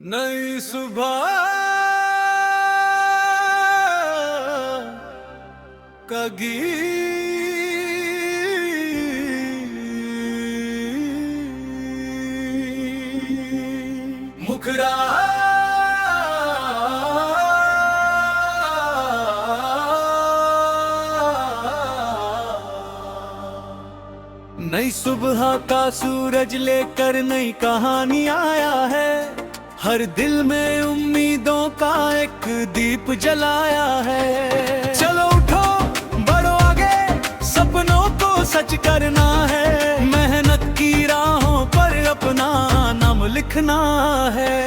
नई सुबह का मुखड़ा नई सुबह का सूरज लेकर नई कहानी आया है। हर दिल में उम्मीदों का एक दीप जलाया है। चलो उठो बढ़ो आगे, सपनों को सच करना है। मेहनत की राहों पर अपना नाम लिखना है।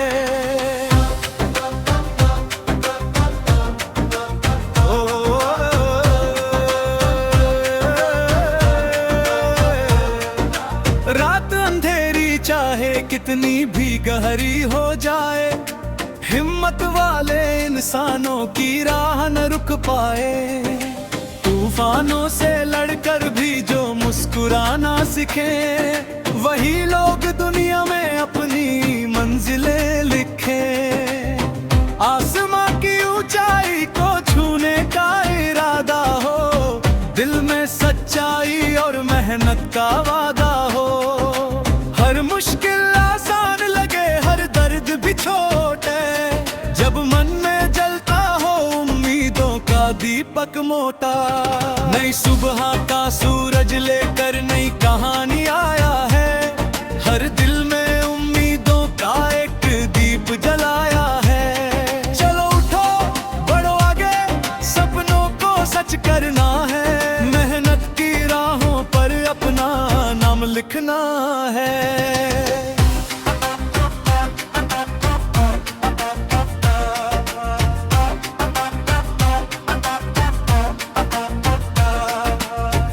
रात अंधेरी चाहे कितनी भी गहरी हो जाए, हिम्मत वाले इंसानों की राह न रुक पाए। तूफानों से लड़कर भी जो मुस्कुराना सीखे, वही लोग दुनिया में अपनी मंजिलें लिखे। आसमां की ऊंचाई को छूने का इरादा हो, दिल में सच्चाई और मेहनत का वादा हो। हर मुश्किल आसान लगे, हर दर्द भी छोटे, जब मन में जलता हो उम्मीदों का दीपक मोटा। नई सुबह का सूरज लेकर नई कहानी आया है। हर दिल में उम्मीदों का एक दीप जलाया है। चलो उठो बढ़ो आगे, सपनों को सच करना है। मेहनत की राहों पर अपना नाम लिखना है।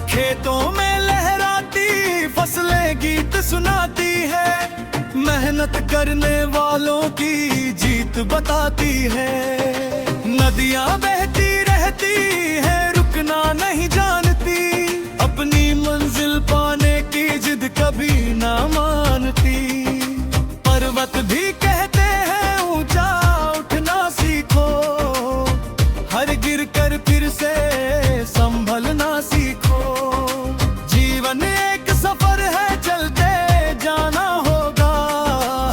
खेतों में लहराती फसलें गीत सुनाती है। मेहनत करने वालों की जीत बताती है। नदियां बहती रहती है, रुकना नहीं जानती। अपनी मंजिल पाने की जिद कभी ना मानती। पर्वत भी कहते हैं ऊंचा उठना सीखो, हर गिर कर फिर से संभलना सीखो। जीवन एक सफर है, चलते जाना होगा।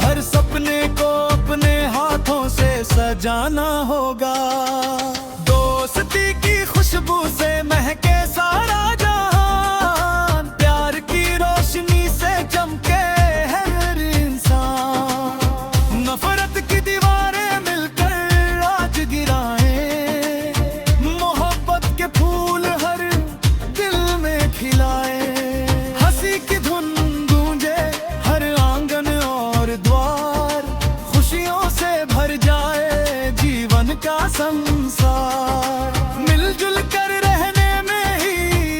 हर सपने को अपने हाथों से सजाना होगा। दोस्ती की खुशबू से महके सारा जहान, प्यार की रोशनी से चमके हर इंसान। नफरत की दीवारें मिलकर आज गिराएं, मोहब्बत के फूल हर दिल में खिलाए। हंसी की धुन गूंजे हर आंगन और द्वार, खुशियों से भर जाए जीवन का संसार। मिलजुल कर रहने में ही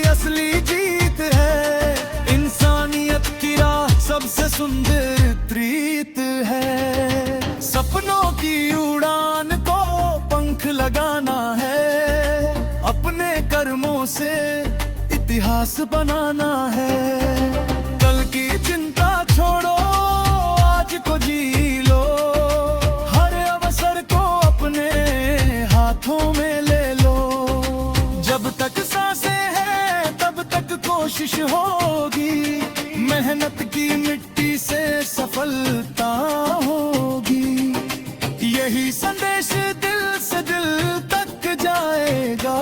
असली जीत है। इंसानियत की राह सबसे सुंदर प्रीत है। सपनों की उड़ान को पंख लगाना है। अपने कर्मों से इतिहास बनाना है। कल की चिंता छोड़ो, आज को जी लो। हर अवसर को अपने हाथों में ले लो। जब तक सांसें हैं तब तक कोशिश होगी। मेहनत की मिट्टी से सफलता होगी। यही संदेश दिल से दिल तक जाएगा।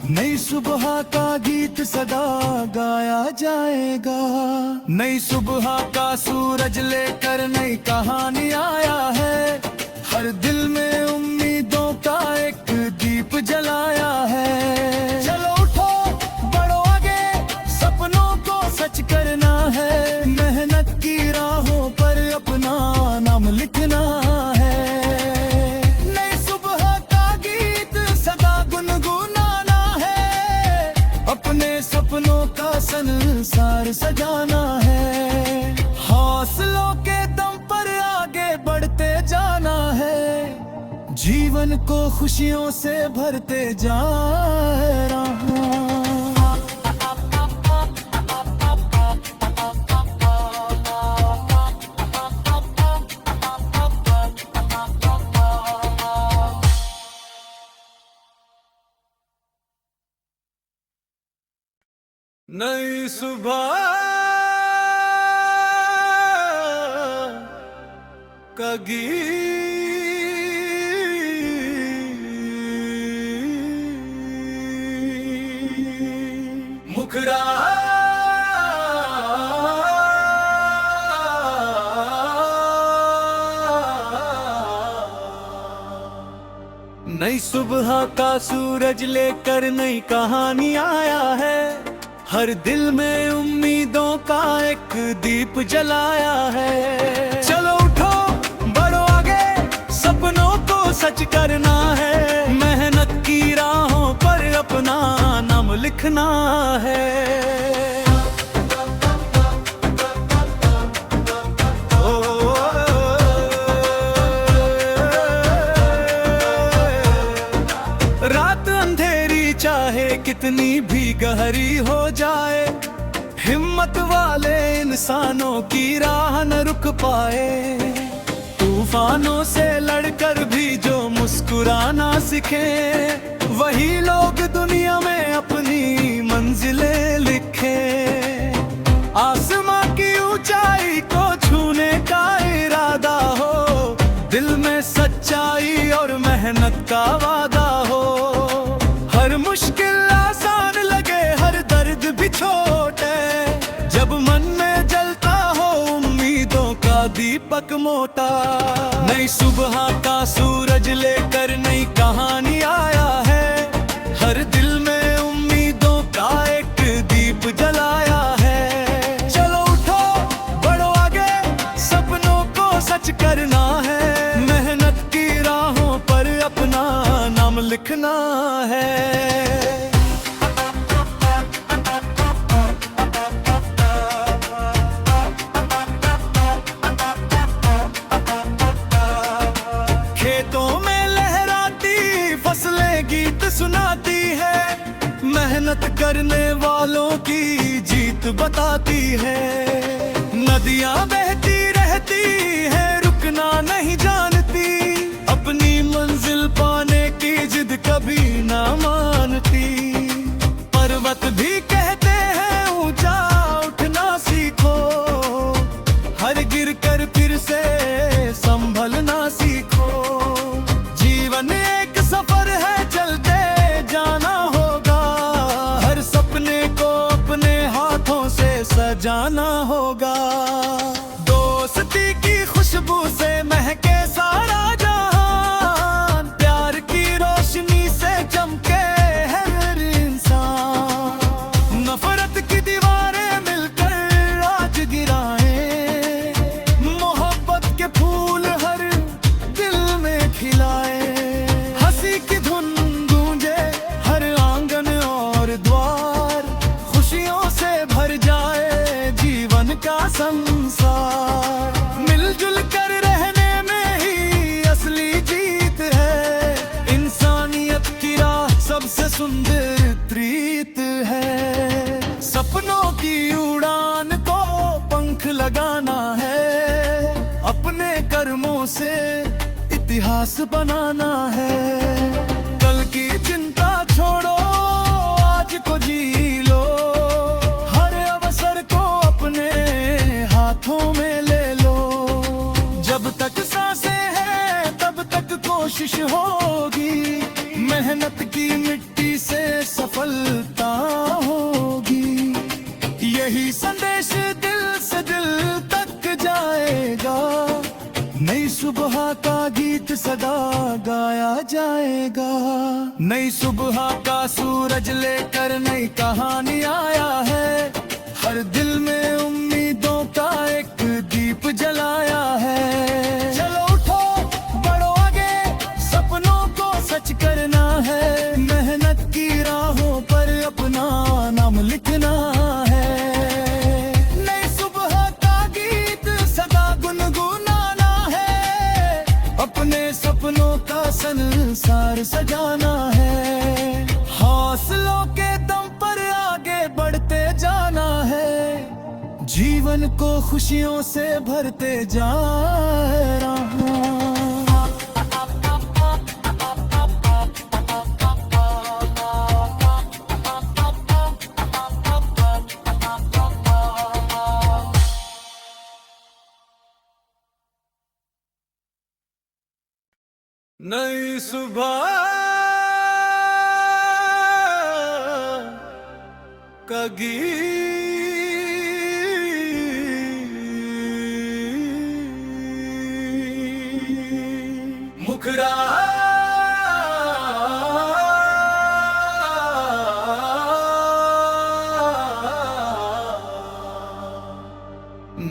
नई सुबह का गीत सदा गाया जाएगा। नई सुबह का सूरज लेकर नई कहानी आया है। हर दिल में उम्मीदों का एक दीप जलाया है। चलो उठो बढ़ो आगे, सपनों को सच करना है। मेहनत की राहों पर अपना नाम लिखना है। नई सुबह का गीत सदा गुनगुनाना है। अपने सपनों का संसार सजाना है। हौसलों के दम पर आगे बढ़ते जाना है। जीवन को खुशियों से भरते जा रहा। नई सुबह का गीत मुखड़ा नई सुबह का सूरज लेकर नई कहानी आया है। हर दिल में उम्मीदों का एक दीप जलाया है। चलो उठो बढ़ो आगे, सपनों को सच करना है। मेहनत की राहों पर अपना नाम लिखना है। रात अंधेरी चाहे कितनी भी गहरी हो जाए, हिम्मत वाले इंसानों की राह न रुक पाए। तूफानों से लड़कर भी जो मुस्कुराना सीखे, वही लोग दुनिया में अपनी मंजिलें लिखे। आसमां की ऊंचाई को छूने का इरादा हो, दिल में सच्चाई और मेहनत का वादा हो। हर मुश्किल आसान लगे, हर दर्द भी छोटे, जब मन में जलता हो उम्मीदों का दीपक मोटा। नई सुबह का सूरज लेकर नई कहानी आया है। हर दिल में उम्मीदों का एक दीप जलाया है। चलो उठो बढ़ो आगे, सपनों को सच करना है। मेहनत की राहों पर अपना नाम लिखना है। खेतों में लहराती फसलें गीत सुनाती है। मेहनत करने वालों की जीत बताती है। नदियां बहती रहती है, रुकना नहीं जानती। अपनी मंजिल पाने की जिद कभी ना मानती। पर्वत भी कहते हैं ऊंचा उठना सीखो, हर गिर कर फिर से संभलना सीखो। जीवन एक सफर है, चलते जाना होगा। हर सपने को अपने हाथों से सजाना होगा। दोस्ती की खुशबू से महके सारा जहान, प्यार की रोशनी से चमके हर इंसान। नफरत की दीवारें मिलकर आज गिराएं, मोहब्बत के फूल हर दिल में खिलाए। हंसी की धुन गूंजे हर आंगन और द्वार, खुशियों से भर जाए जीवन का संसार। मिलजुल कर रहने में ही असली जीत है। इंसानियत की राह सबसे सुंदर प्रीत है। सपनों की उड़ान को पंख लगाना है। अपने कर्मों से इतिहास बनाना है। कल की चिंता छोड़ो, आज को जी लो। हर अवसर को अपने हाथों में ले लो। जब तक सांसें हैं तब तक कोशिश होगी। मेहनत की मिट्टी से सफलता होगी। यही संदेश दिल से दिल तक जाएगा। नई सुबह का गीत सदा गाया जाएगा। नई सुबह का सूरज लेकर नई कहानी आया है। हर दिल में उम्मीदों का एक दीप जलाया है। चलो उठो बढ़ो आगे, सपनों को सच करना है। मेहनत की राहों पर अपना नाम लिखना है। नई सुबह का गीत सदा गुनगुनाना है। अपने सपनों का संसार सजाना है। हौसलों के दम पर आगे बढ़ते जाना है। जीवन को खुशियों से भरते जा रहा हूं। नई सुबह का गीत मुखरा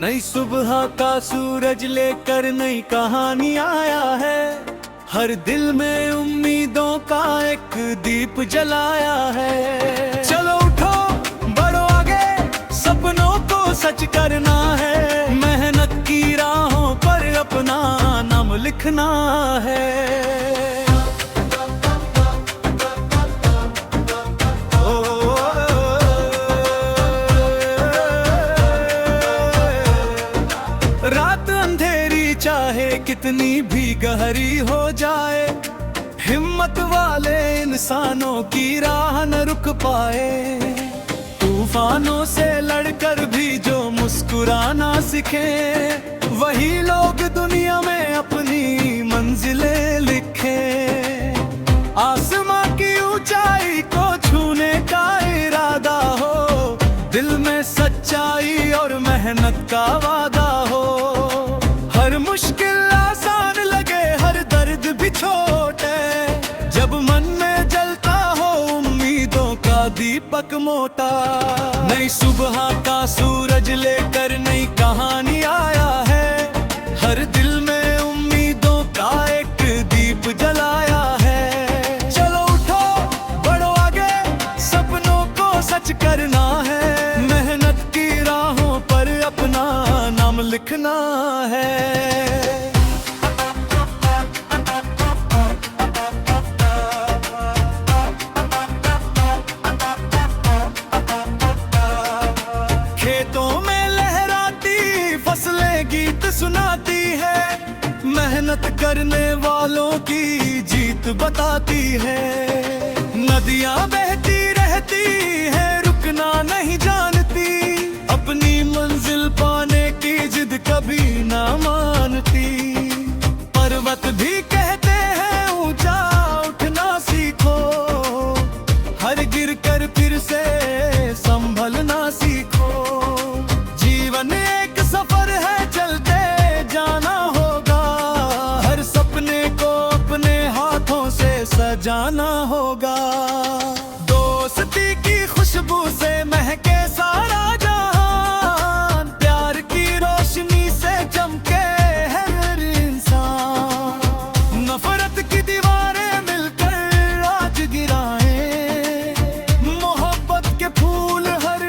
नई सुबह का सूरज लेकर नई कहानी आया है। हर दिल में उम्मीदों का एक दीप जलाया है। चलो उठो बढ़ो आगे, सपनों को सच करना है। मेहनत की राहों पर अपना नाम लिखना है। रात अंधेरी चाहे कितनी भी गहरी हो जाए, हिम्मत वाले इंसानों की राह न रुक पाए। तूफानों से लड़कर भी जो मुस्कुराना सीखे, वही लोग दुनिया में अपनी मंजिलें लिखे। आसमां की ऊंचाई को छूने का इरादा हो, दिल में सच्चाई और मेहनत का वादा हो। हर मुश्किल आसान लगे, हर दर्द भी छोटे, जब मन में जलता हो उम्मीदों का दीपक मोटा। नई सुबह का सूरज लेकर नई कहानी आया है। हर दिल में उम्मीदों का एक दीप जलाया है। चलो उठो बढ़ो आगे, सपनों को सच करना है। मेहनत की राहों पर अपना नाम लिखना है। खेतों में लहराती फसलें गीत सुनाती है। मेहनत करने वालों की जीत बताती है। नदियां बहती रहती है, रुकना नहीं जानती। अपनी मंजिल पाने की जिद कभी ना मानती। पर्वत भी कहते हैं ऊंचा उठना सीखो, हर गिर कर फिर से संभलना सीखो। जीवन एक सफर है, चलते जाना होगा। हर सपने को अपने हाथों से सजाना होगा। दोस्ती की खुशबू से महके सारा जहान, प्यार की रोशनी से चमके हर इंसान। नफरत की दीवारें मिलकर आज गिराएं, मोहब्बत के फूल हर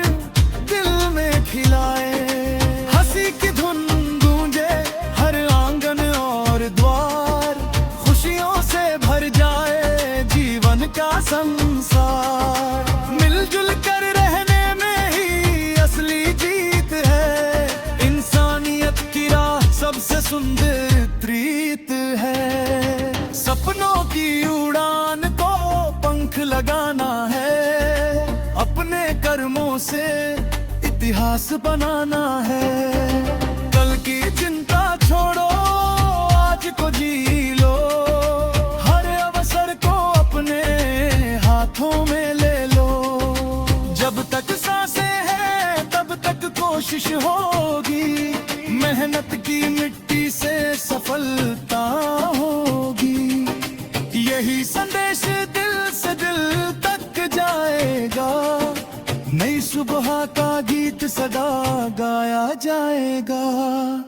दिल में खिलाए। हंसी की धुन गूंजे हर आंगन और द्वार, खुशियों से भर जाए जीवन का संसार। मिलजुल कर रहने में ही असली जीत है। इंसानियत की राह सबसे सुंदर प्रीत है। सपनों की उड़ान को पंख लगाना है। अपने कर्मों से इतिहास बनाना है। कल की चिंता छोड़ो, आज को जी लो। हर अवसर को अपने हाथों में ले लो। जब तक सांसें हैं तब तक कोशिश होगी। मेहनत की मिट्टी से सफलता होगी। यही संदेश दिल से दिल तक जाएगा। नई सुबह का गीत सदा गाया जाएगा।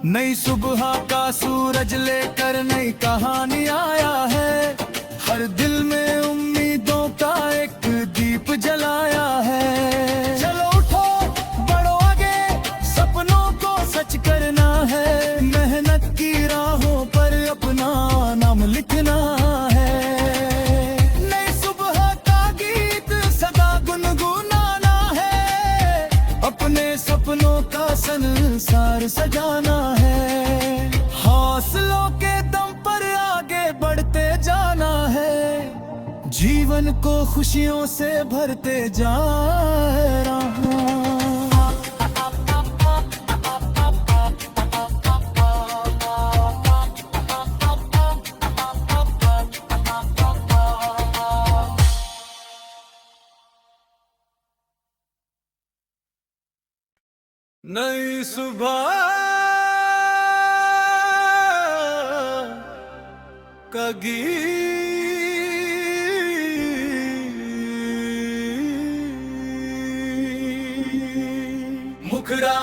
नई सुबह का सूरज लेकर नई कहानी आया है। हर दिल में उम्मीदों का एक दीप जलाया है। चलो उठो बढ़ो आगे, सपनों को सच करना है। मेहनत की राहों पर अपना नाम लिखना है। नई सुबह का गीत सदा गुनगुनाना है। अपने सपनों का संसार सजाना है। हौसलों के दम पर आगे बढ़ते जाना है। जीवन को खुशियों से भरते जा रहा हूं। नई सुबह का गीत मुखड़ा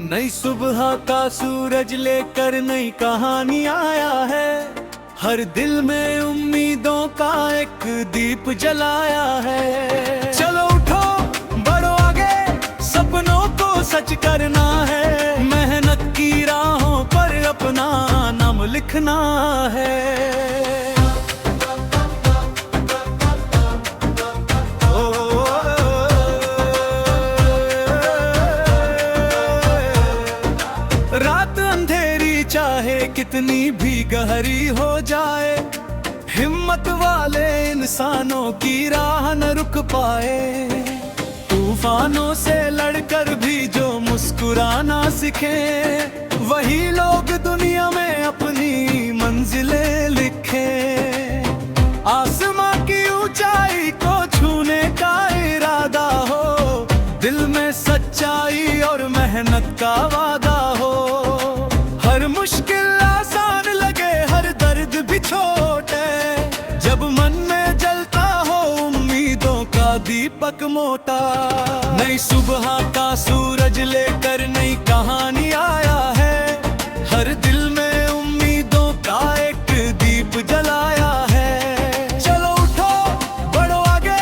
नई सुबह का सूरज लेकर नई कहानी आया है। हर दिल में उम्मीदों का एक दीप जलाया है। चलो उठो बढ़ो आगे, सपनों को सच करना है। मेहनत की राहों पर अपना नाम लिखना है। रात अंधेरी चाहे कितनी भी गहरी हो जाए, हिम्मत वाले इंसानों की राह न रुक पाए। तूफानों से लड़कर भी जो मुस्कुराना सीखे, वही लोग दुनिया में अपनी मंजिलें लिखे। आसमां की ऊंचाई को छूने का इरादा हो, दिल में सच्चाई और मेहनत का वादा हो। हर मुश्किल आसान लगे, हर दर्द भी छोटे, जब मन में जलता हो उम्मीदों का दीपक मोटा। नई सुबह का सूरज लेकर नई कहानी आया है। हर दिल में उम्मीदों का एक दीप जलाया है। चलो उठो बढ़ो आगे,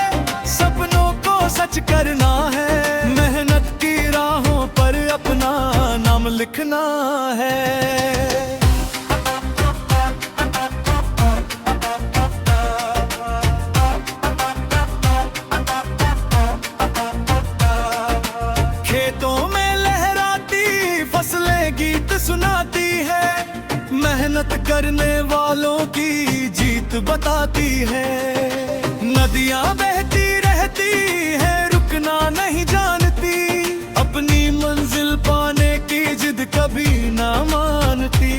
सपनों को सच करना है। मेहनत की राहों पर अपना नाम लिखना है। खेतों में लहराती फसलें गीत सुनाती है। मेहनत करने वालों की जीत बताती है। नदियां बहती रहती है, रुकना नहीं जानती। अपनी मंजिल पाने की जिद कभी ना मानती।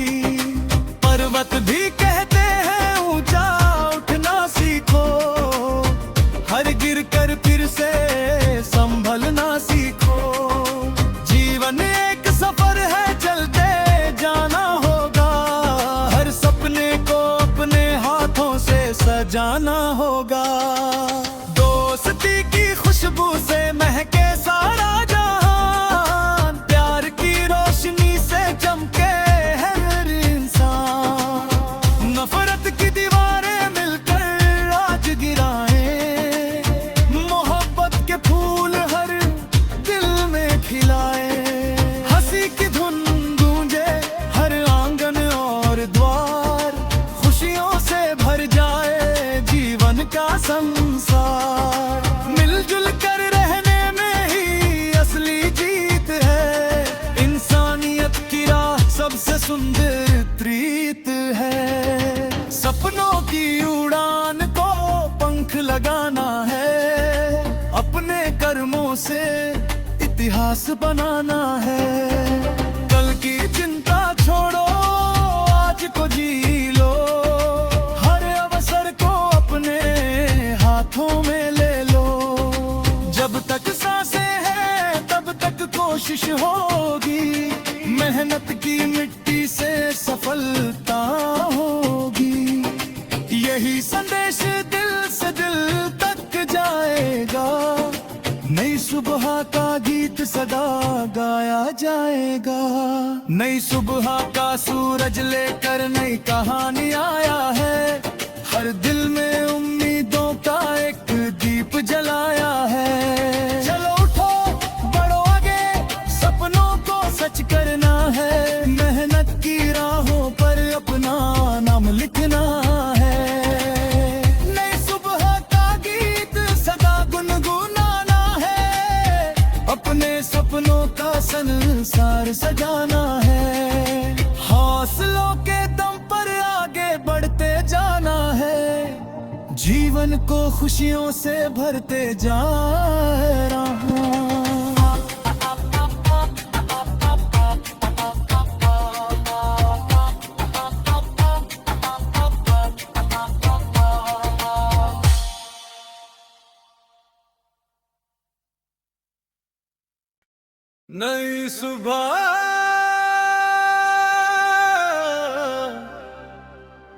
पर्वत भी कहते हैं ऊंचा उठना सीखो, हर गिर कर फिर से संभलना सीखो। जीवन एक सफर है, चलते जाना होगा। हर सपने को अपने हाथों से सजाना होगा। दोस्ती की खुशबू से महके सारा जहान, प्यार की रोशनी से चमके हर इंसान। नफरत की दीवारें मिलकर आज गिराएं, मोहब्बत के फूल हर दिल में खिलाए। हंसी की धुन गूंजे हर आंगन और द्वार, खुशियों से भर जाए जीवन का संसार। मिलजुल कर रहने में ही असली जीत है। इंसानियत की राह सबसे सुंदर प्रीत है। सपनों की उड़ान को पंख लगाना है। अपने कर्मों से इतिहास बनाना है। कल की चिंता छोड़ो, आज को जी लो। हर अवसर को अपने हाथों में ले लो। जब तक सांसें हैं तब तक कोशिश होगी। मेहनत की मिट्टी से सफलता होगी। यही संदेश दिल से दिल तक जाएगा। नई सुबह का गीत सदा गाया जाएगा। नई सुबह का सूरज लेकर नई कहानी आया है। हर दिल में उम्मीदों का एक दीप जलाया है। चलो उठो बढ़ो आगे, सपनों को सच करना है। मेहनत की राहों पर अपना नाम लिखना है। नई सुबह का गीत सदा गुनगुनाना है। अपने सपनों का संसार सजाना है। हौसलों के दम पर आगे बढ़ते जाना है। जीवन को खुशियों से भरते जा रहा हूं। नई सुबह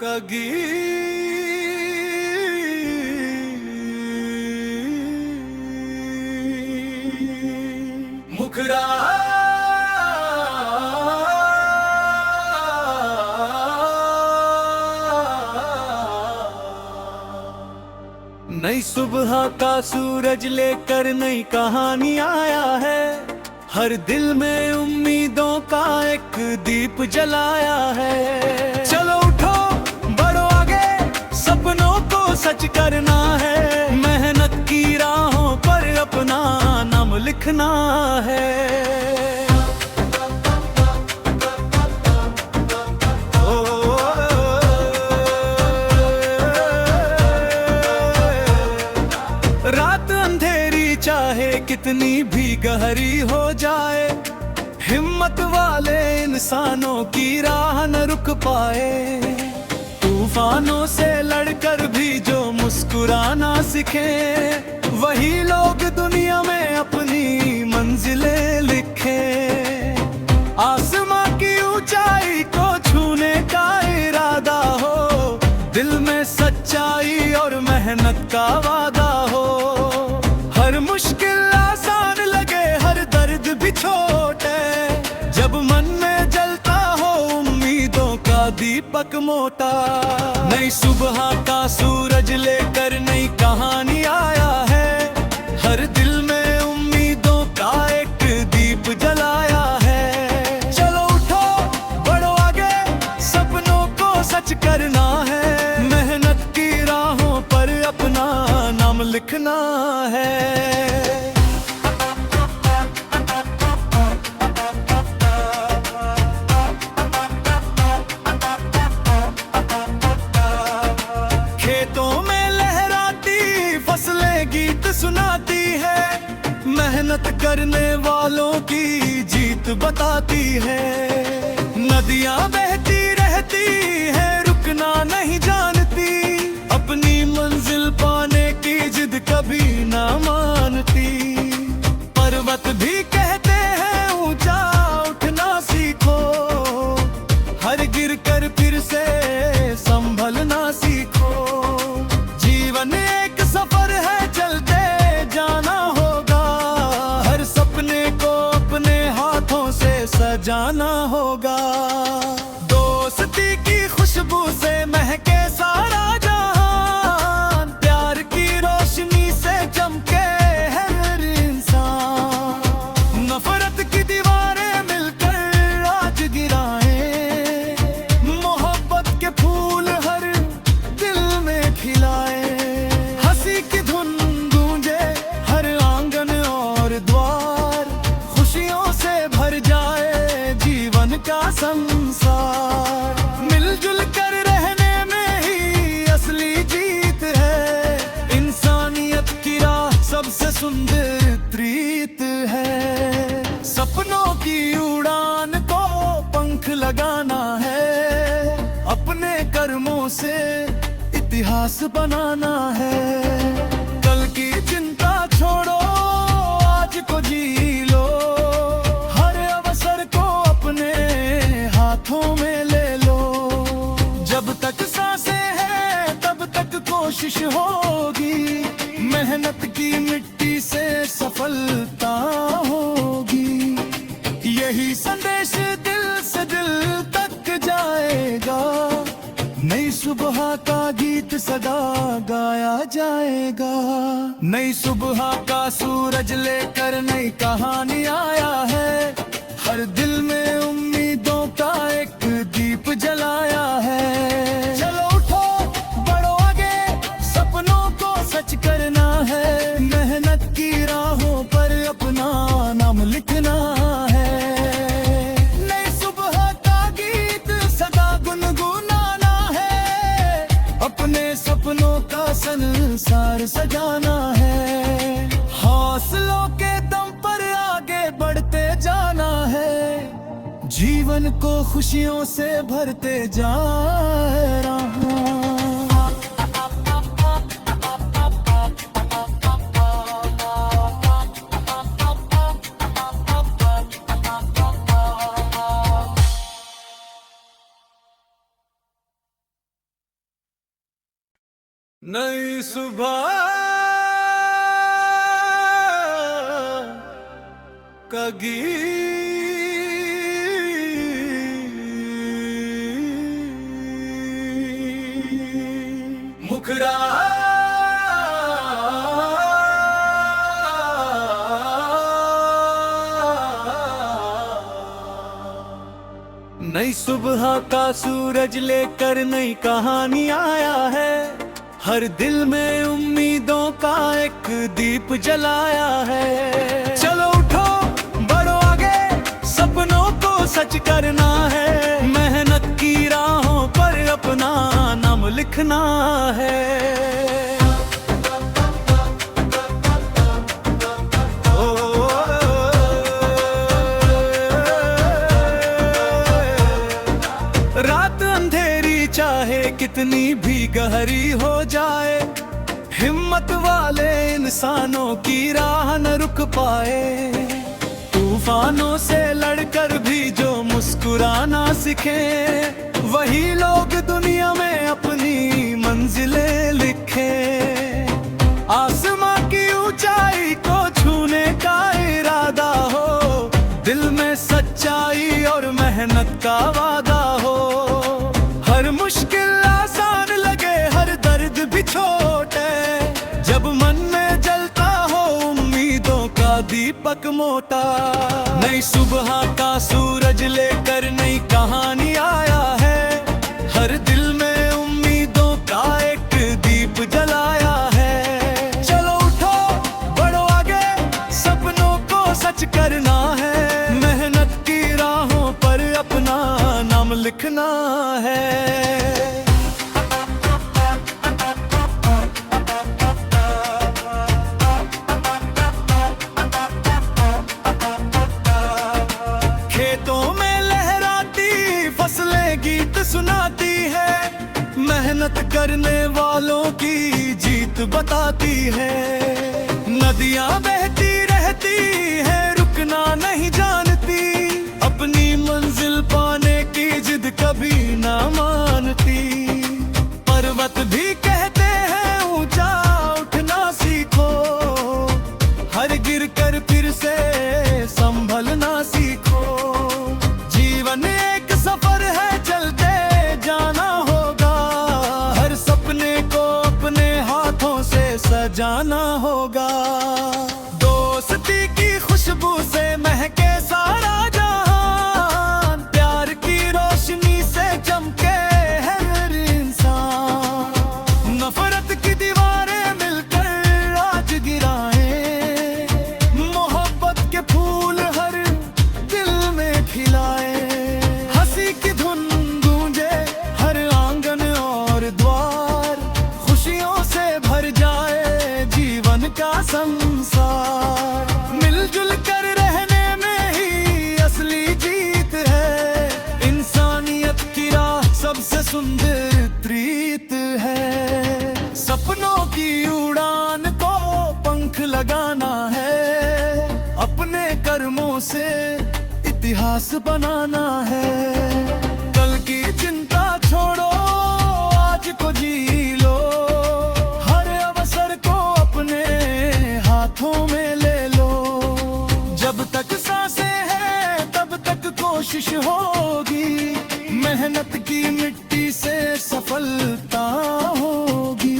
का गीत मुखड़ा नई सुबह का सूरज लेकर नई कहानी आया है। हर दिल में उम्मीदों का एक दीप जलाया है। चलो उठो बढ़ो आगे, सपनों को सच करना है। मेहनत की राहों पर अपना नाम लिखना है। रात अंधेरी चाहे कितनी भी गहरी हो जाए, हिम्मत वाले इंसानों की राह न रुक पाए। तूफानों से लड़कर भी जो मुस्कुराना सीखे, वही लोग दुनिया में अपनी मंजिलें लिखे। आसमां की ऊंचाई को छूने का इरादा हो, दिल में सच्चाई और मेहनत का वादा हो। हर मुश्किल आसान लगे, हर दर्द भी छोटे, जब मन में जलता हो उम्मीदों का दीपक मोटा। नई सुबह का सूरज लेकर नई कहानी आया है। हर दिल में उम्मीदों का एक दीप जलाया है। चलो उठो बढ़ो आगे, सपनों को सच करना है। मेहनत की राहों पर अपना नाम लिखना है। खेतों में लहराती फसलें गीत सुनाती है। मेहनत करने वालों की जीत बताती है। नदियां बहती रहती है, रुकना नहीं जानती। अपनी मंजिल पाने की जिद कभी ना मानती। पर्वत भी कहते हैं ऊंचा उठना सीखो, हर गिर कर फिर से संभलना सीखो। जीवन एक सफर है, चलते जाना होगा। हर सपने को अपने हाथों से सजाना होगा। दोस्ती की खुशबू से महके सारा जहान, प्यार की रोशनी से चमके हर इंसान। नफरत की दीवारें मिलकर आज गिराएं, मोहब्बत के फूल हर दिल में खिलाए। हंसी की धुन गूंजे हर आंगन और द्वार, खुशियों से भर जाए जीवन का संसार। मिलजुल कर रहने में ही असली जीत है। इंसानियत की राह सबसे सुंदर प्रीत है। सपनों की उड़ान को पंख लगाना है। अपने कर्मों से इतिहास बनाना है। कल की चिंता छोड़ो, आज को जी लो। हर अवसर को अपने हाथों में ले लो। जब तक सांसें हैं तब तक कोशिश होगी। मेहनत की मिट्टी से सफलता होगी। यही संदेश दिल से दिल तक जाएगा। नई सुबह का गीत सदा गाया जाएगा। नई सुबह का सूरज लेकर नई कहानी आया है। हर दिल में उम्मीदों का एक दीप जलाया है। चलो उठो बढ़ो आगे, सपनों को सच करना है। मेहनत की राहों पर अपना नाम लिखना है। नई सुबह का गीत सदा गुनगुनाना है। अपने सपनों का संसार सजाना है। हौसलों के दम पर आगे बढ़ते जाना है। जीवन को खुशियों से भरते जा रहा हूं। नई सुबह का मुखड़ा नई सुबह का सूरज लेकर नई कहानी आया है। हर दिल में उम्मीदों का एक दीप जलाया है। चलो उठो बढ़ो आगे, सपनों को सच करना है। मेहनत की राहों पर अपना नाम लिखना है। रात अंधेरी चाहे कितनी भी गहरी हो जाए, हिम्मत वाले इंसानों की राह न रुक पाए। तूफानों से लड़कर भी जो मुस्कुराना सीखे, वही लोग दुनिया में अपनी मंजिलें लिखे। आसमां की ऊंचाई को छूने का इरादा हो, दिल में सच्चाई और मेहनत का वादा हो। हर मुश्किल आसान लगे, हर दर्द भी छोटे, जब मन में जलता हो उम्मीदों का दीपक मोटा। नई सुबह का सूरज लेकर नई कहानी आया है। हर दिल में उम्मीदों का एक दीप जलाया है। चलो उठो बढ़ो आगे, सपनों को सच करना है। मेहनत की राहों पर अपना नाम लिखना है। खेतों में लहराती फसलें गीत सुनाती है। मेहनत करने वालों की जीत बताती है। नदियां बहती रहती है, रुकना नहीं जानती। अपनी मंजिल पाने की जिद कभी ना मानती। पर्वत भी कहते हैं ऊंचा उठना सीखो, हर गिर कर फिर से संभलना सीखो। जीवन एक सफर है, चलते जाना होगा। हर सपने को अपने हाथों से सजाना होगा। दोस्ती की खुशबू से महके सारा जहान, प्यार की रोशनी से चमके हर इंसान। नफरत की दीवारें मिलकर आज गिराएं, मोहब्बत के फूल हर दिल में खिलाए। हंसी की धुन गूंजे हर आंगन और द्वार, खुशियों से भर जाए जीवन का संसार। मिलजुल कर रहने में ही असली जीत है। इंसानियत की राह सबसे सुंदर प्रीत है। सपनों की उड़ान को पंख लगाना है। अपने कर्मों से इतिहास बनाना है। कल की चिंता छोड़ो, आज को जी लो। हर अवसर को अपने हाथों में ले लो। जब तक सांसें हैं तब तक कोशिश होगी। मेहनत की मिट्टी से सफलता होगी।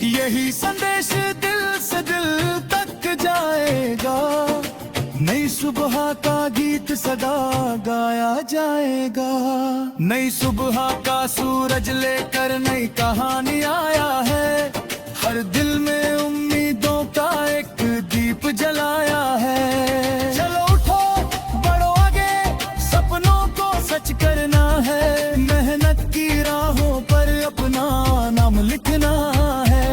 यही संदेश दिल से दिल तक जाएगा। नई सुबह का गीत सदा गाया जाएगा। नई सुबह का सूरज लेकर नई कहानी आया है। हर दिल में उम्मीदों का एक दीप जलाया है। चलो उठो बढ़ो आगे, सपनों को सच करना है। मेहनत की राहों पर अपना नाम लिखना है।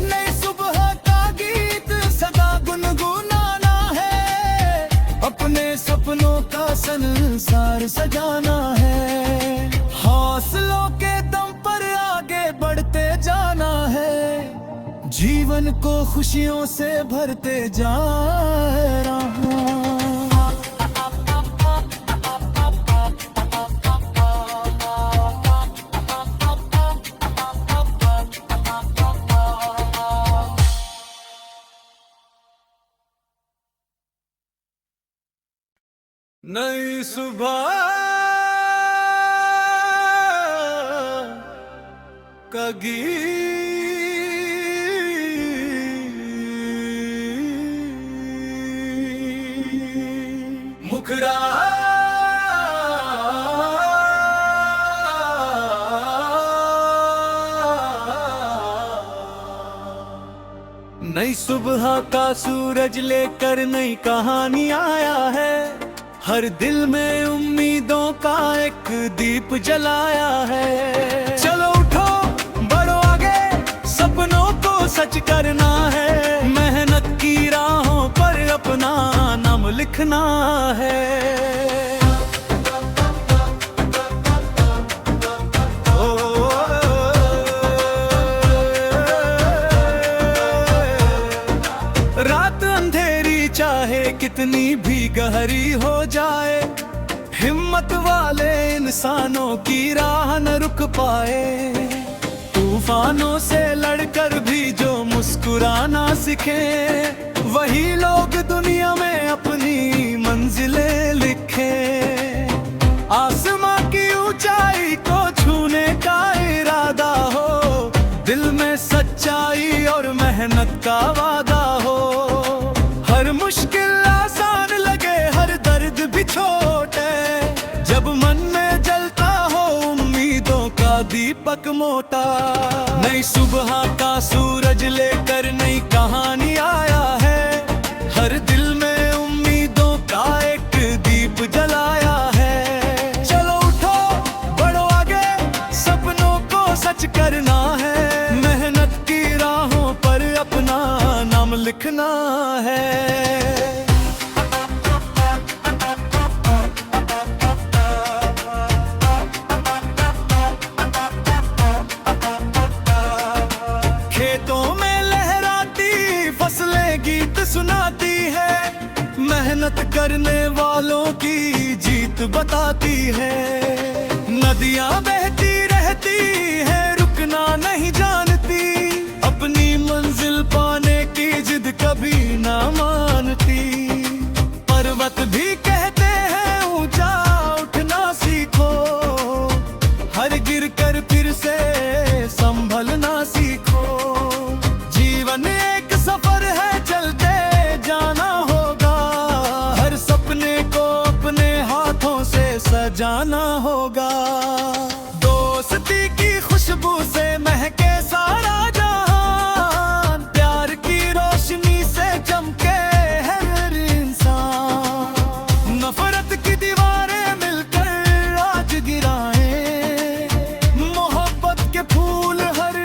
नई सुबह का गीत सदा गुनगुनाना है। अपने सपनों का संसार सजाना है। हौसलों के दम पर आगे बढ़ते जाना है। जीवन को खुशियों से भरते जा रहा। नई सुबह का गीत मुखड़ा नई सुबह का सूरज लेकर नई कहानी आया है। हर दिल में उम्मीदों का एक दीप जलाया है। चलो उठो बढ़ो आगे, सपनों को सच करना है। मेहनत की राहों पर अपना नाम लिखना है। रात अंधेरी चाहे कितनी भी गहरी हो जाए, हिम्मत वाले इंसानों की राह न रुक पाए। तूफानों से लड़कर भी जो मुस्कुराना सीखे, वही लोग दुनिया में अपनी मंजिलें लिखे। आसमां की ऊंचाई को छूने का इरादा हो, दिल में सच्चाई और मेहनत का वादा हो। हर मुश्किल आसान लगे, हर दर्द भी छोटे, जब मन में जलता हो उम्मीदों का दीपक मोटा। नई सुबह का सूरज लेकर नई कहानी आया है। हर दिल में उम्मीदों का एक दीप जलाया है। चलो उठो बढ़ो आगे, सपनों को सच करना है। मेहनत की राहों पर अपना नाम लिखना है। खेतों में लहराती फसलें गीत सुनाती है। मेहनत करने वालों की जीत बताती है। नदियां बहती रहती है, रुकना नहीं जानती। अपनी मंजिल पाने की जिद कभी ना मानती। पर्वत भी कहते हैं ऊंचा उठना सीखो, हर गिर कर फिर से संभलना सीखो। जीवन एक सफर है, चलते जाना होगा। हर सपने को अपने हाथों से सजाना होगा। दोस्ती की खुशबू से महके सारा जहान, प्यार की रोशनी से चमके हर इंसान। नफरत की दीवारें मिलकर आज गिराएं, मोहब्बत के फूल हर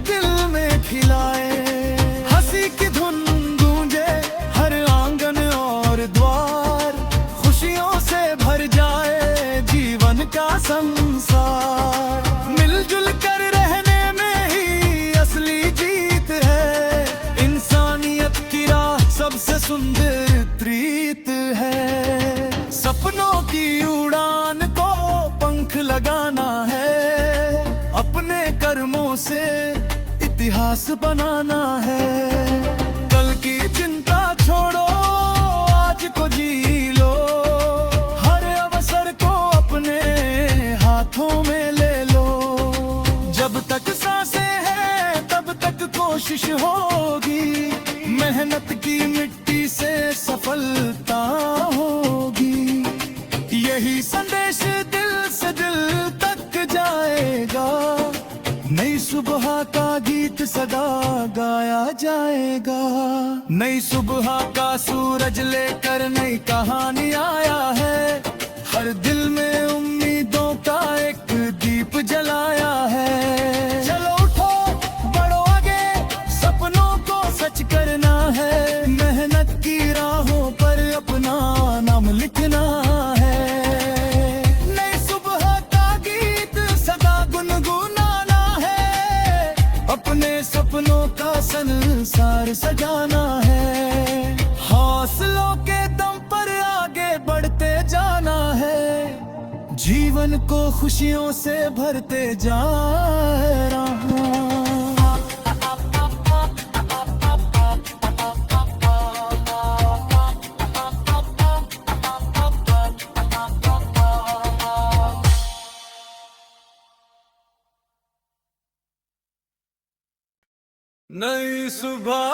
दिल में खिलाए। हंसी की धुन गूंजे हर आंगन और द्वार, खुशियों से भर जाए जीवन का संसार। मिलजुल कर रहने में ही असली जीत है। इंसानियत की राह सबसे सुंदर प्रीत है। सपनों की उड़ान को पंख लगाना है। अपने कर्मों से इतिहास बनाना है। कल की चिंता छोड़ो, आज को जी लो। हर अवसर को अपने हाथों में ले लो। जब तक सांसें हैं तब तक कोशिश होगी। मेहनत की मिट्टी से सफलता होगी। यही संदेश दिल से दिल तक जाएगा। नई सुबह का गीत सदा गाया जाएगा। नई सुबह का सूरज लेकर नई कहानी आया है। हर दिल में उम्मीदों का एक दीप जलाया है। चलो उठो बढ़ो आगे, सपनों को सच करना है। मेहनत की राहों पर अपना नाम लिखना है। नई सुबह का गीत सदा गुनगुनाना है। अपने सपनों का संसार सजाना है। हौसलों के दम पर आगे बढ़ते जाना है। जीवन को खुशियों से भरते जा रहा। नई सुबह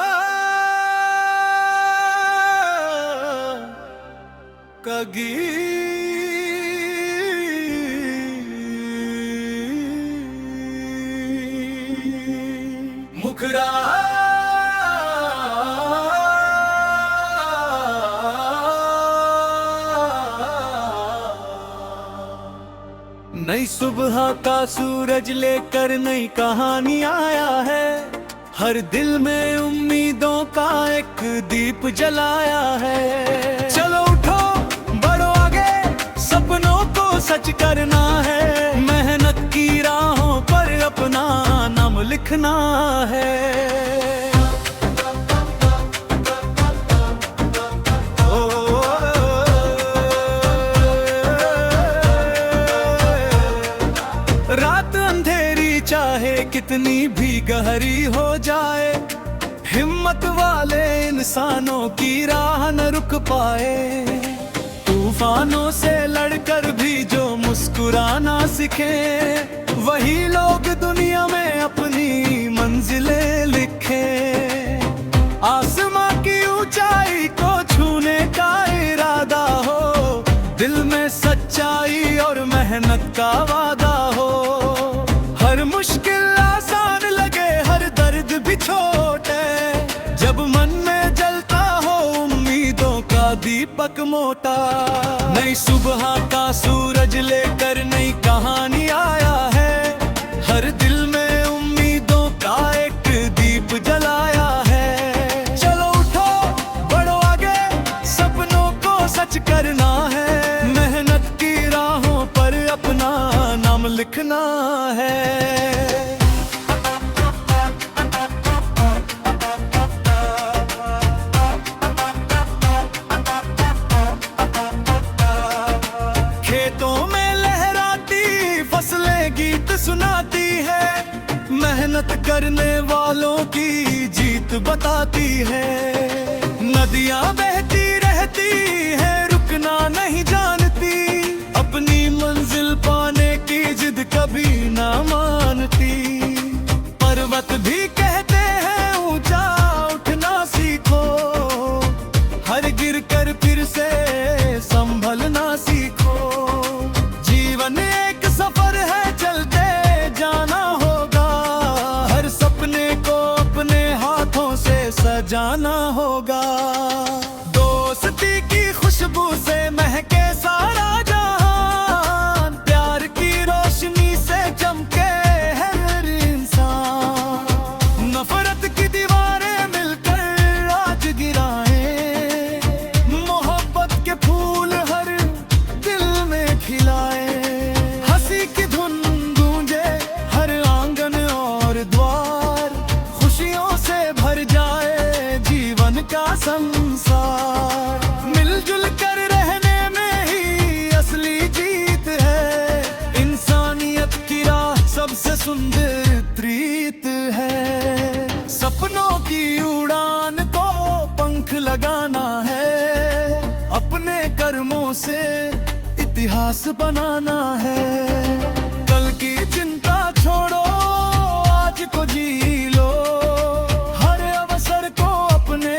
का गीत मुखरा नई सुबह का सूरज लेकर नई कहानी आया है। हर दिल में उम्मीदों का एक दीप जलाया है। चलो उठो बढ़ो आगे, सपनों को सच करना है। मेहनत की राहों पर अपना नाम लिखना है। रात अंधेरी चाहे कितनी भी गहरी हो जाए, हिम्मत वाले इंसानों की राह न रुक पाए। तूफानों से लड़कर भी जो मुस्कुराना सीखे, वही लोग दुनिया में अपनी मंजिलें लिखे। आसमां की ऊंचाई को छूने का इरादा हो, दिल में सच्चाई और मेहनत का वादा हो। हर मुश्किल आसान लगे, हर दर्द भी छोटे, जब मन में जलता हो उम्मीदों का दीपक मोटा। नई सुबह का सूरज लेकर नई कहानी आया है। हर दिल में उम्मीदों का एक दीप जलाया है। चलो उठो बढ़ो आगे, सपनों को सच करना है। मेहनत की राहों पर अपना नाम लिखना है। खेतों में लहराती फसलें गीत सुनाती है। मेहनत करने वालों की जीत बताती है। नदियां बहती रहती है, रुकना नहीं जानती। अपनी मंजिल पाने की जिद कभी ना मानती। पर्वत भी कहते हैं ऊंचा उठना सीखो, हर गिर कर फिर से संभलना सीखो। जीवन एक सफर है, चलते जाना होगा। हर सपने को अपने हाथों से सजाना होगा। दोस्ती की खुशबू से महके सारा जहान, प्यार की रोशनी से चमके हर इंसान। नफरत की दीवारें मिलकर आज गिराएं, मोहब्बत के फूल हर दिल में खिलाए। हंसी की धुन गूंजे हर आंगन और द्वार, खुशियों से भर जाए जीवन का संसार। मिलजुल कर रहने में ही असली जीत है। इंसानियत की राह सबसे सुंदर प्रीत है। सपनों की उड़ान को पंख लगाना है। अपने कर्मों से इतिहास बनाना है। कल की चिंता छोड़ो, आज को जी लो। हर अवसर को अपने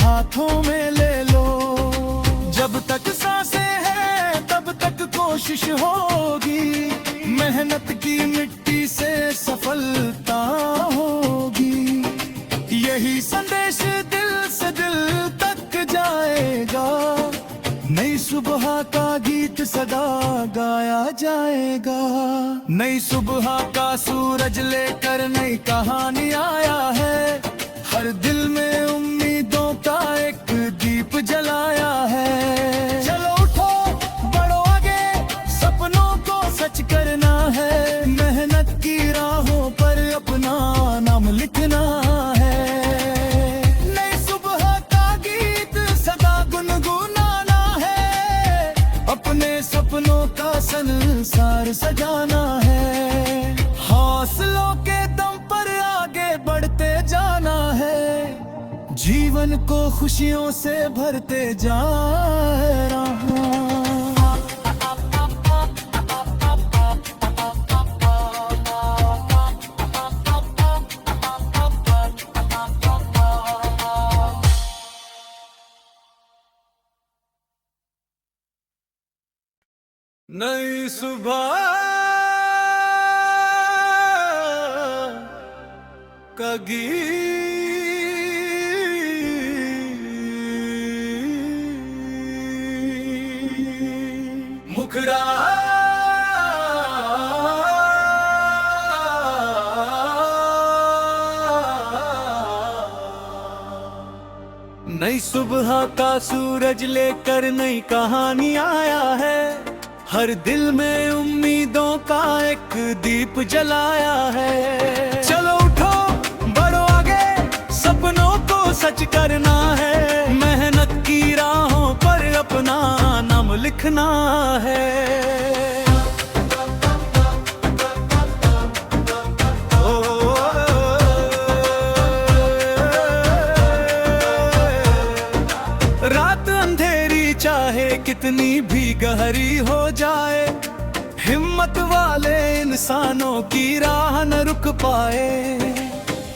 हाथों में ले लो। जब तक सांसें हैं तब तक कोशिश होगी। मेहनत की मिट्टी से सफलता होगी। यही संदेश दिल से दिल तक जाएगा। नई सुबह का गीत सदा गाया जाएगा। नई सुबह का सूरज लेकर नई कहानी आया है। हर दिल में उम्मीदों का एक दीप जलाया है। चलो उठो बढ़ो आगे, सपनों को सच करना है। मेहनत की राहों पर अपना नाम लिखना है। नई सुबह का गीत सदा गुनगुनाना है। अपने सपनों का संसार सजाना है। हौसलों के दम पर आगे बढ़ते जाना है। जीवन को खुशियों से भरते जा रहा। नई सुबह का गीत मुखड़ा नई सुबह का सूरज लेकर नई कहानी आया है। हर दिल में उम्मीदों का एक दीप जलाया है। चलो उठो बढ़ो आगे, सपनों को सच करना है। मेहनत की राहों पर अपना नाम लिखना है। रात अंधेरी चाहे कितनी भी गहरी हो जाए, हिम्मत वाले इंसानों की राह न रुक पाए।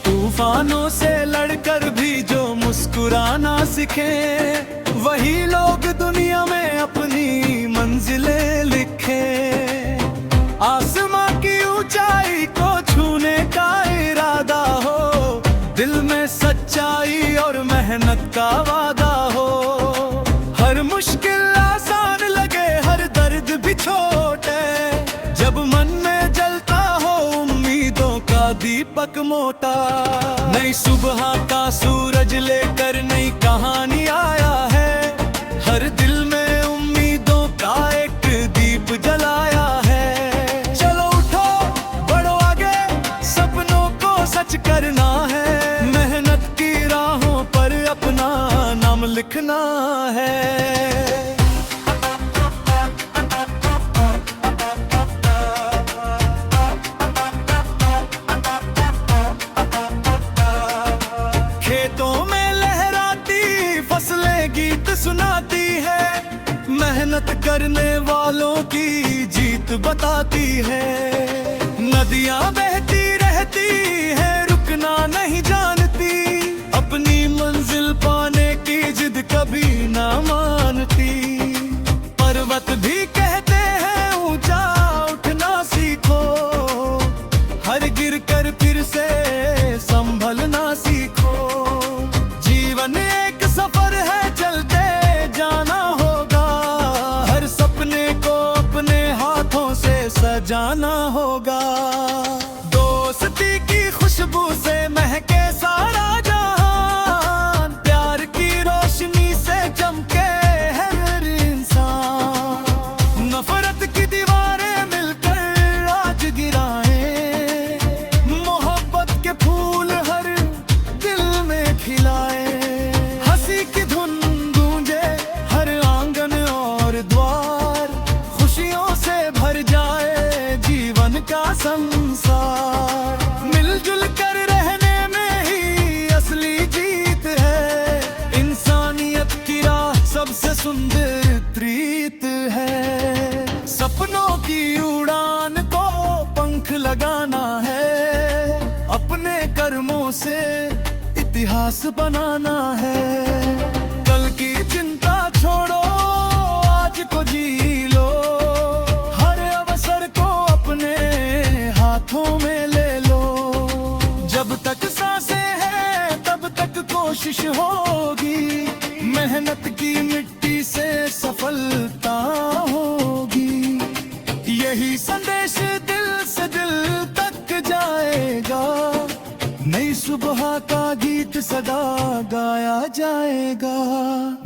तूफानों से लड़कर भी जो मुस्कुराना सीखे, वही लोग दुनिया में अपनी मंजिलें लिखे। आसमां की ऊंचाई को छूने का इरादा हो, दिल में सच्चाई और मेहनत का वादा हो। हर मुश्किल आसान लगे, हर दर्द भी छोटे, जब मन में जलता हो उम्मीदों का दीपक मोटा। नई सुबह का सूरज लेकर नई कहानी आया है। हर दिल में उम्मीदों का एक दीप जलाया है। चलो उठो बढ़ो आगे, सपनों को सच करना है। मेहनत की राहों पर अपना नाम लिखना है। खेतों में लहराती फसलें गीत सुनाती है। मेहनत करने वालों की जीत बताती है। नदियां बहती रहती है, रुकना नहीं जानती। अपनी मंजिल पाने की जिद कभी ना मानती। पर्वत भी कहते हैं ऊंचा उठना सीखो, हर गिर कर फिर से संभलना सीखो। जीवन एक सफर है, चलते जाना होगा। हर सपने को अपने हाथों से सजाना होगा। दोस्ती की खुशबू से महके सारा जहान, प्यार की रोशनी से चमके हर इंसान। नफरत की दीवारें मिलकर आज गिराएं, मोहब्बत के फूल हर दिल में खिलाए। हंसी की धुन गूंजे हर आंगन और द्वार, खुशियों से भर जाए जीवन का संसार। मिलजुल कर रहने में ही असली जीत है। इंसानियत की राह सबसे सुंदर प्रीत है। सपनों की उड़ान को पंख लगाना है। अपने कर्मों से इतिहास बनाना है। कल की चिंता छोड़ो, आज को जी लो। हर अवसर को अपने हाथों में ले लो। जब तक सांसें हैं तब तक कोशिश होगी। मेहनत की मिट्टी से सफलता होगी। यही संदेश दिल से दिल तक जाएगा। नई सुबह का गीत सदा गाया जाएगा।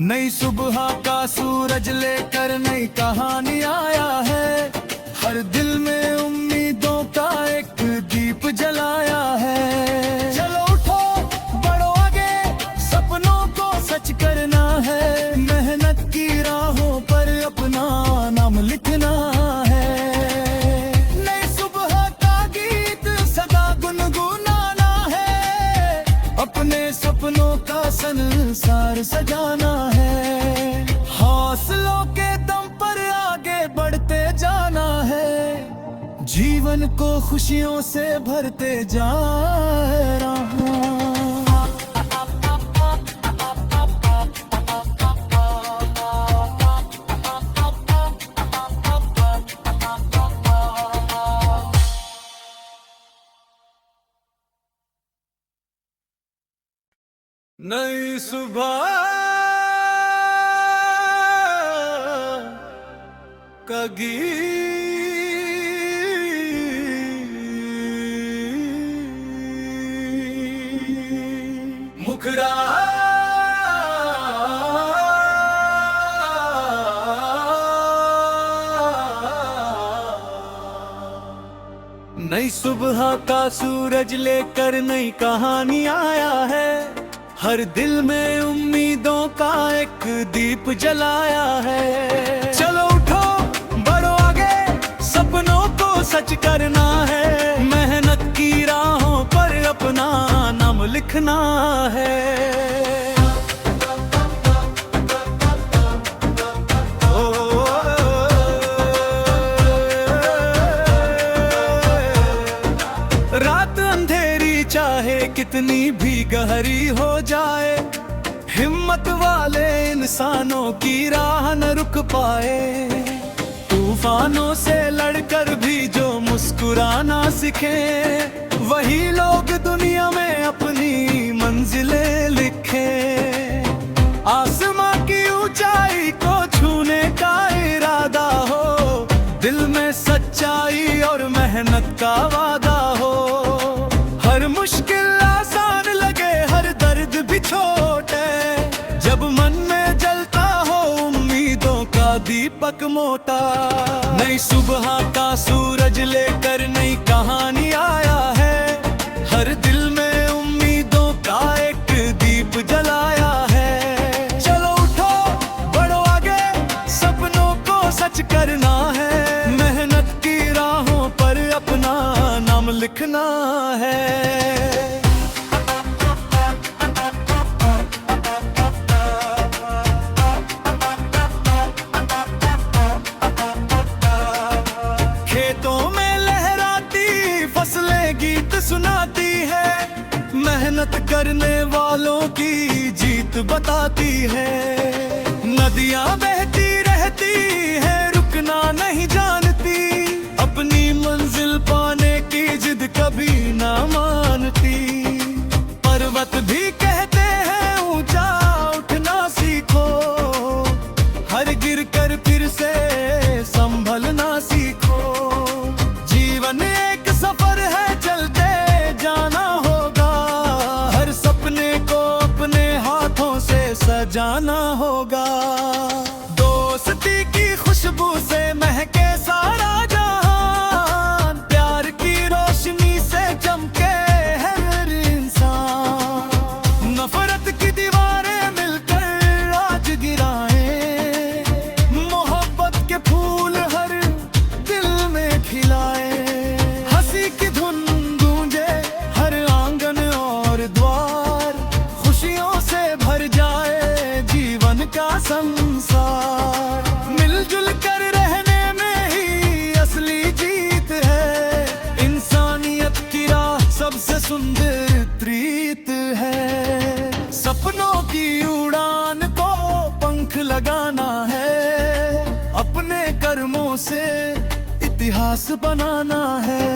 नई सुबह का सूरज लेकर नई कहानी आया है। हर दिल में उम्मीदों का एक दीप जलाया है। चलो उठो बढ़ो आगे, सपनों को सच करना है। मेहनत की राहों पर अपना नाम लिखना है। नई सुबह का गीत सदा गुनगुनाना है। अपने सपनों का संसार सजाना है। हौसलों के दम पर आगे बढ़ते जाना है। जीवन को खुशियों से भरते जा रहा हूँ। नई सुबह का गीत मुखड़ा नई सुबह का सूरज लेकर नई कहानी आया है। हर दिल में उम्मीदों का एक दीप जलाया है। चलो उठो बढ़ो आगे, सपनों को सच करना है। मेहनत की राहों पर अपना नाम लिखना है। रात अंधेरी चाहे कितनी भी गहरी हो जाए, हिम्मत वाले इंसानों की राह न रुक पाए। तूफानों से लड़कर भी जो मुस्कुराना सीखे, वही लोग दुनिया में अपनी मंजिलें लिखे। आसमां की ऊंचाई को छूने का इरादा हो, दिल में सच्चाई और मेहनत का वादा हो। हर मुश्किल आसान लगे, हर दर्द भी छोटे, जब मन में जलता हो उम्मीदों का दीपक मोटा। नई सुबह का सूरज लेकर नई कहानी आया है। हर दिल में उम्मीदों का एक दीप जलाया है। चलो उठो बढ़ो आगे, सपनों को सच करना है। मेहनत की राहों पर अपना नाम लिखना है। खेतों में लहराती फसलें गीत सुनाती है। मेहनत करने वालों की जीत बताती है। नदियां बहती रहती है, रुकना नहीं जानती। अपनी मंजिल पाने की जिद कभी ना मानती। पर्वत भी कहते हैं ऊंचा उठना सीखो, हर गिर कर फिर से संभलना सीखो। जीवन एक सफर है, चलते जाना होगा। हर सपने को अपने हाथों से सजाना होगा। दोस्ती की खुशबू से महके सारा जहान, प्यार की रोशनी से चमके हर इंसान। नफरत की दीवारें मिलकर आज गिराएं, मोहब्बत के फूल हर दिल में खिलाए। हंसी की धुन गूंजे हर आंगन और द्वार, खुशियों से भर जाए जीवन का संसार। मिलजुल कर रहने में ही असली जीत है। इंसानियत की राह सबसे सुंदर प्रीत है। सपनों की उड़ान को पंख लगाना है। अपने कर्मों से इतिहास बनाना है।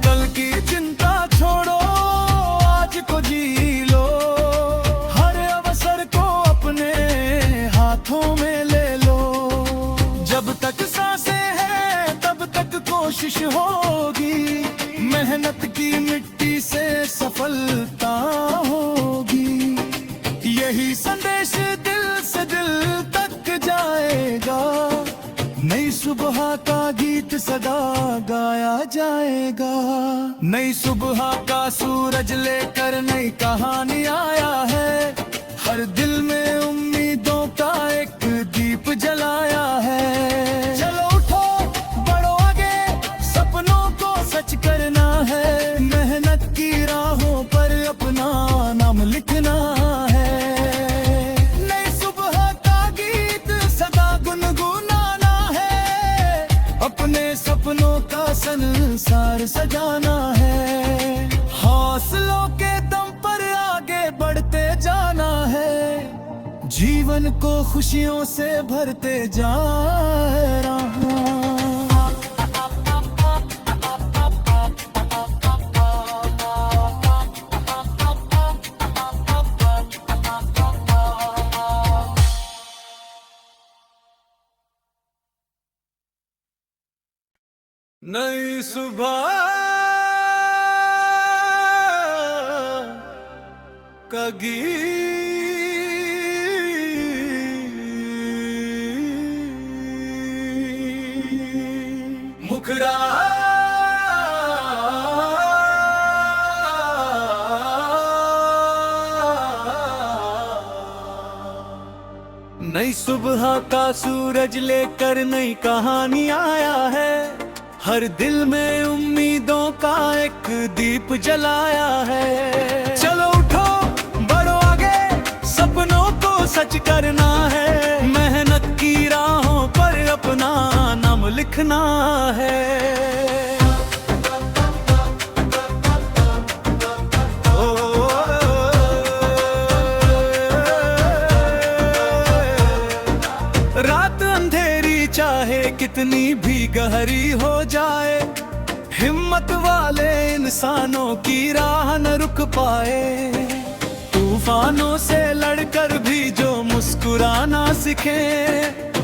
कल की चिंता छोड़ो, आज को जी लो। हर अवसर को अपने हाथों में ले लो। जब तक सांसें हैं तब तक कोशिश होगी। मेहनत की मिट्टी से सफलता होगी। यही संदेश दिल से दिल तक जाएगा। नई सुबह का गीत सदा गाया जाएगा। नई सुबह का सूरज लेकर नई कहानी आया है। हर दिल में उम्मीदों का एक दीप जलाया है। चलो उठो बढ़ो आगे, सपनों को सच करना है। मेहनत की राहों पर अपना नाम लिखना है। नई सुबह का गीत सदा गुनगुनाना है। अपने सपनों का संसार सजाना है। हौसलों के दम पर आगे बढ़ते जाना है। जीवन को खुशियों से भरते जा रहा हूं। नई सुबह का गीत मुखड़ा नई सुबह का सूरज लेकर नई कहानी आया है। हर दिल में उम्मीदों का एक दीप जलाया है। चलो उठो बढ़ो आगे, सपनों को सच करना है। मेहनत की राहों पर अपना नाम लिखना है। रात अंधेरी चाहे कितनी भी गहरी हो जाए, हिम्मत वाले इंसानों की राह न रुक पाए। तूफानों से लड़कर भी जो मुस्कुराना सीखे,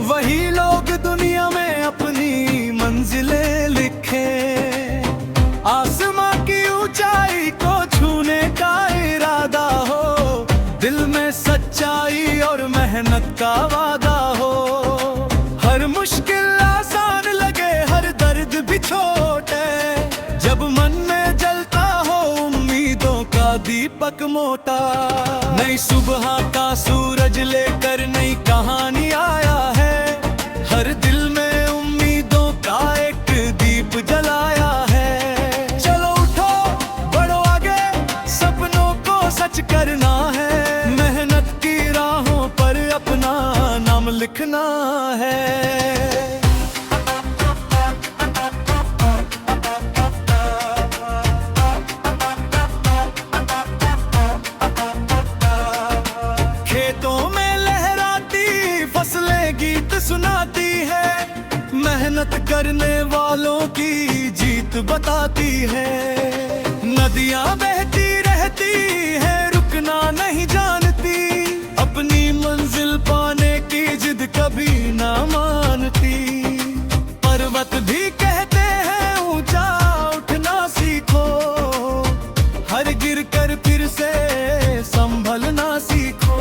वही लोग दुनिया में अपनी मंजिलें लिखे। आसमां की ऊंचाई को छूने का इरादा हो, दिल में सच्चाई और मेहनत का वादा हो। हर मुश्किल आसान लगे, हर दर्द भी छोटे, जब मन में जलता हो उम्मीदों का दीपक मोटा। नई सुबह का सूरज लेकर नई कहानी आया है। हर दिल में उम्मीदों का एक दीप जलाया है। चलो उठो बढ़ो आगे, सपनों को सच करना है। मेहनत की राहों पर अपना नाम लिखना है। खेतों में लहराती फसलें गीत सुनाती है। मेहनत करने वालों की जीत बताती है। नदियां बहती रहती है, रुकना नहीं जानती। अपनी मंजिल पाने की जिद कभी ना मानती। पर्वत भी कहते हैं ऊंचा उठना सीखो, हर गिर कर फिर से संभलना सीखो।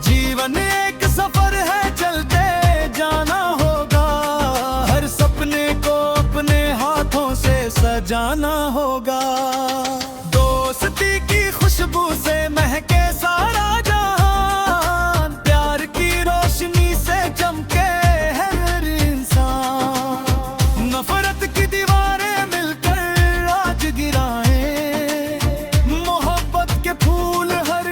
जीवन एक सफर है, चलते जाना होगा। हर सपने को अपने हाथों से सजाना होगा। दोस्ती की खुशबू से महके सारा जहान, प्यार की रोशनी से चमके हर इंसान। नफरत की दीवारें मिलकर आज गिराएं, मोहब्बत के फूल हर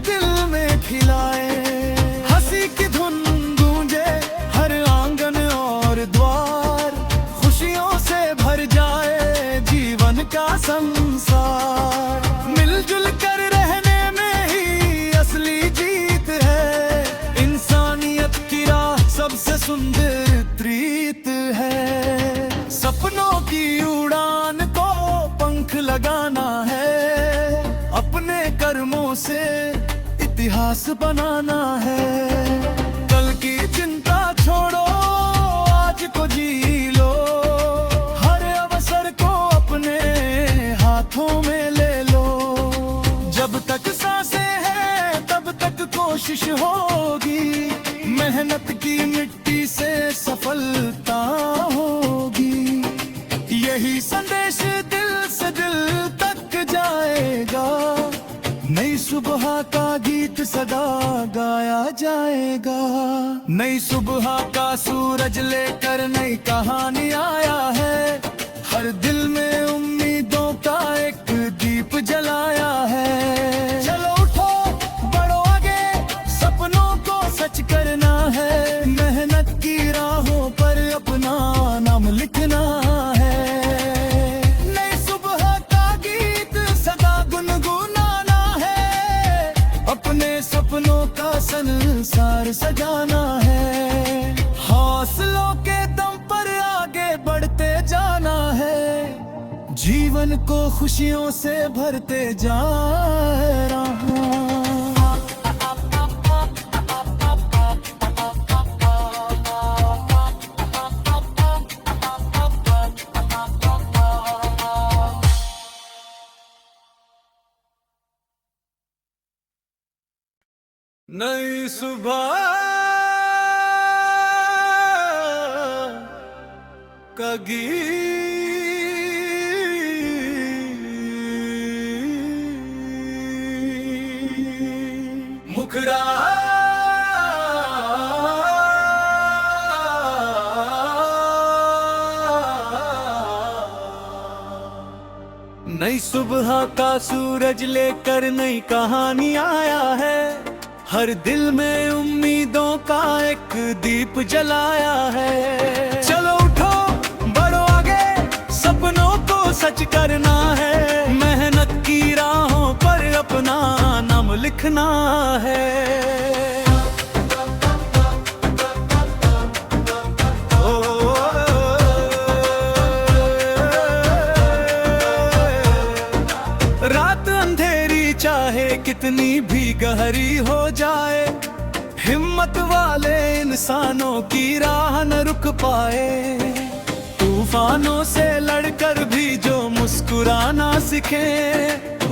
दिल में खिलाए। हंसी की धुन गूंजे हर आंगन और द्वार, खुशियों से भर जाए जीवन का संसार। मिलजुल कर रहने में ही असली जीत है। इंसानियत की राह सबसे सुंदर प्रीत है। सपनों की उड़ान को पंख लगाना है। अपने कर्मों से इतिहास बनाना है। कल की चिंता छोड़ो, आज को जी लो। हर अवसर को अपने हाथों में ले लो। जब तक सांसें हैं तब तक कोशिश होगी। मेहनत की मिट्टी से सफलता होगी। यही संदेश दिल से दिल तक जाएगा। नई सुबह का गीत सदा गाया जाएगा। नई सुबह का सूरज लेकर नई कहानी आया है। हर दिल में उम्मीदों का एक दीप जलाया है। चलो उठो बढ़ो आगे, सपनों को सच करना है। मेहनत की राहों पर अपना नाम लिखना है। नई सुबह का गीत सदा गुनगुनाना है। अपने सपनों का संसार सजाना है। हौसलों के दम पर आगे बढ़ते जाना है। जीवन को खुशियों से भरते जा रहा हूं। नई सुबह का गीत मुखड़ा नई सुबह का सूरज लेकर नई कहानी आया है। हर दिल में उम्मीदों का एक दीप जलाया है। चलो उठो बढ़ो आगे, सपनों को सच करना है। मेहनत की राहों पर अपना नाम लिखना है। रात अंधेरी चाहे कितनी भी गहरी हो जाए, हिम्मत वाले इंसानों की राह न रुक पाए। तूफानों से लड़कर भी जो मुस्कुराना सीखे,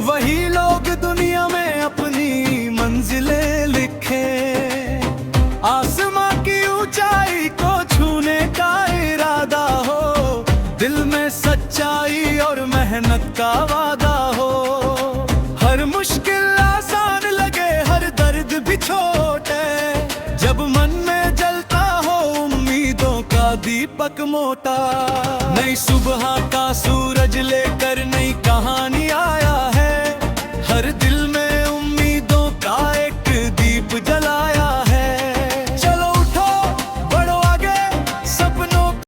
वही लोग दुनिया में अपनी मंजिलें लिखे। आसमां की ऊंचाई को छूने का इरादा हो, दिल में सच्चाई और मेहनत का वादा हो। हर मुश्किल आसान लगे, हर दर्द भी छोटे, जब मन में जलता हो उम्मीदों का दीपक मोटा। नई सुबह का सूरज लेकर नई कहानी